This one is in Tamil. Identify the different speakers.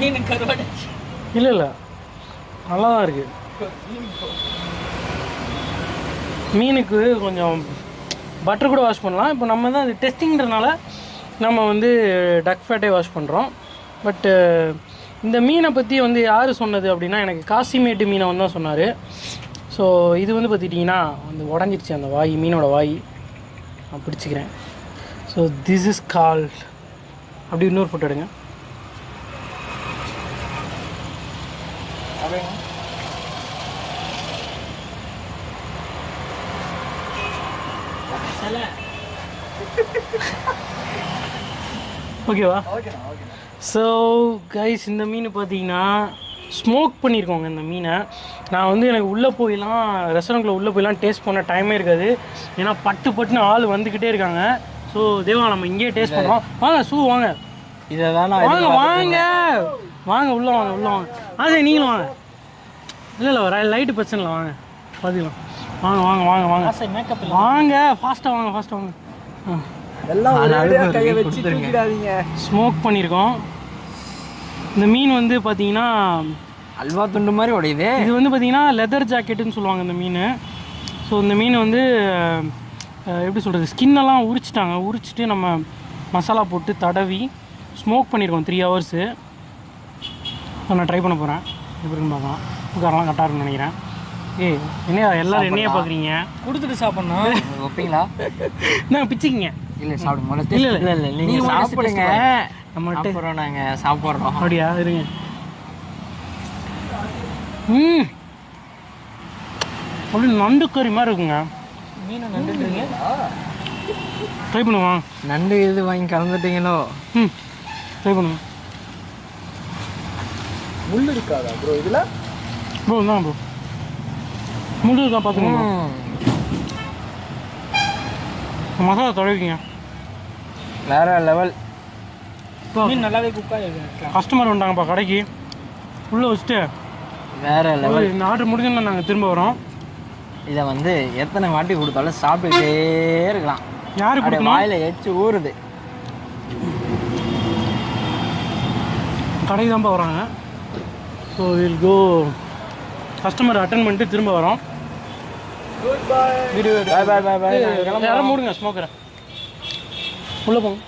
Speaker 1: மீன் கருவாடு
Speaker 2: இல்லை இல்லை நல்லா தான் இருக்குது. மீனுக்கு கொஞ்சம் பட்டர் கூட வாஷ் பண்ணலாம். இப்போ நம்ம தான் அது டெஸ்டிங்கிறனால நம்ம வந்து டக் ஃபேட்டே வாஷ் பண்ணுறோம். பட்டு இந்த மீனை பற்றி வந்து யார் சொன்னது அப்படின்னா எனக்கு காசிமேட்டு மீனை வந்து தான் சொன்னார். ஸோ இது வந்து பார்த்துட்டிங்கன்னா வந்து உடஞ்சிருச்சு அந்த வாய், மீனோட வாய் நான் பிடிச்சிக்கிறேன். ஸோ திஸ் இஸ் கால்ட் அப்படி இன்னொரு ஃபோட்டோ எடுங்க. ஓகேவா? ஸோ கைஸ், இந்த மீன் பார்த்தீங்கன்னா ஸ்மோக் பண்ணியிருக்கோங்க. இந்த மீனை நான் வந்து எனக்கு உள்ளே போயெல்லாம் ரெஸ்டாரண்ட்டில் உள்ளே போயெல்லாம் டேஸ்ட் பண்ண டைமே இருக்காது. ஏன்னா பட்டுன்னு ஆள் வந்துக்கிட்டே இருக்காங்க. ஸோ தேவா நம்ம இங்கேயே டேஸ்ட் பண்ணுறோம். வாங்க வாங்க
Speaker 1: இதை தான்
Speaker 2: வாங்க வாங்க வாங்க உள்ளே வாங்க உள்ளே வாங்க. சரி நீங்களும் வாங்க. இல்லை லைட்டு பிரச்சனை இல்லை, வாங்க பார்த்துக்கலாம். வாங்க வாங்க வாங்க வாங்க
Speaker 1: மேக்கப்
Speaker 2: வாங்க ஃபாஸ்ட்டாக வாங்க வாங்க.
Speaker 1: எல்லாம் கையை வச்சு தூக்கிடாதீங்க.
Speaker 2: ஸ்மோக் பண்ணியிருக்கோம். இந்த மீன் வந்து பார்த்தீங்கன்னா
Speaker 1: அல்வா துண்டு மாதிரி உடையுது.
Speaker 2: இது வந்து பார்த்தீங்கன்னா லெதர் ஜாக்கெட்டுன்னு சொல்லுவாங்க இந்த மீன். ஸோ இந்த மீன் வந்து எப்படி சொல்கிறது, ஸ்கின்னெல்லாம் உரிச்சிட்டு நம்ம மசாலா போட்டு தடவி ஸ்மோக் பண்ணியிருக்கோம் 3 hours. நான் ட்ரை பண்ண போகிறேன். எப்படின்னு பார்க்கலாம். உட்காரலாம் கரெக்டாக இருக்குன்னு நினைக்கிறேன். என்ன எல்லோரும் என்னையே பார்க்குறீங்க?
Speaker 1: கொடுத்துட்டு சாப்பிட்ணும் வைப்பீங்களா?
Speaker 2: நான் பிச்சுக்கிங்க.
Speaker 1: இல்லை சாப்பிடும்.
Speaker 2: இல்லை
Speaker 1: நீங்கள் சாப்பிடுங்க.
Speaker 2: நம்மகிட்ட
Speaker 1: நாங்கள் சாப்பிட்றோம்.
Speaker 2: அப்படியா? இருங்க. அப்படி நண்டு கறி மாதிரி இருக்குங்க.
Speaker 1: மீனை நண்டுன்றீங்க?
Speaker 2: ட்ரை பண்ணுவான்.
Speaker 1: நண்டு இது வாங்கி கலந்துட்டீங்களோ?
Speaker 2: ட்ரை பண்ணுவேன்.
Speaker 1: முள் இருக்காதா ப்ரோ இதில்?
Speaker 2: ப்ரோ தான் ப்ரோ முள்ளு இருக்கா பார்த்துக்கோங்க. மசாலா தடவிக்கிங்க.
Speaker 1: வேற லெவல்.
Speaker 2: மீன் நல்லாவே குக்காக இருக்கு. கஸ்டமர் வந்தாங்கப்பா கடைக்கு. உள்ளே வச்சுட்டு
Speaker 1: வேற லெவல்.
Speaker 2: இந்த ஆர்டர் முடிஞ்சோன்னா நாங்கள் திரும்ப வரோம்.
Speaker 1: இதை வந்து எத்தனை வாட்டி கொடுத்தாலும் சாப்பிட்டுக்கிட்டே இருக்கலாம்.
Speaker 2: யாருக்கு கொடுக்கணும்?
Speaker 1: வாயில் எச்சு ஊறுது.
Speaker 2: கடைக்கு தான்ப்பா வராங்க. So will go. Customer attend பண்ணிட்டு திரும்ப வரோம்.
Speaker 1: பாய் பாய் பாய்.
Speaker 2: யாரும் மூடுங்க ஸ்மோக்கரை. உள்ளே போங்க.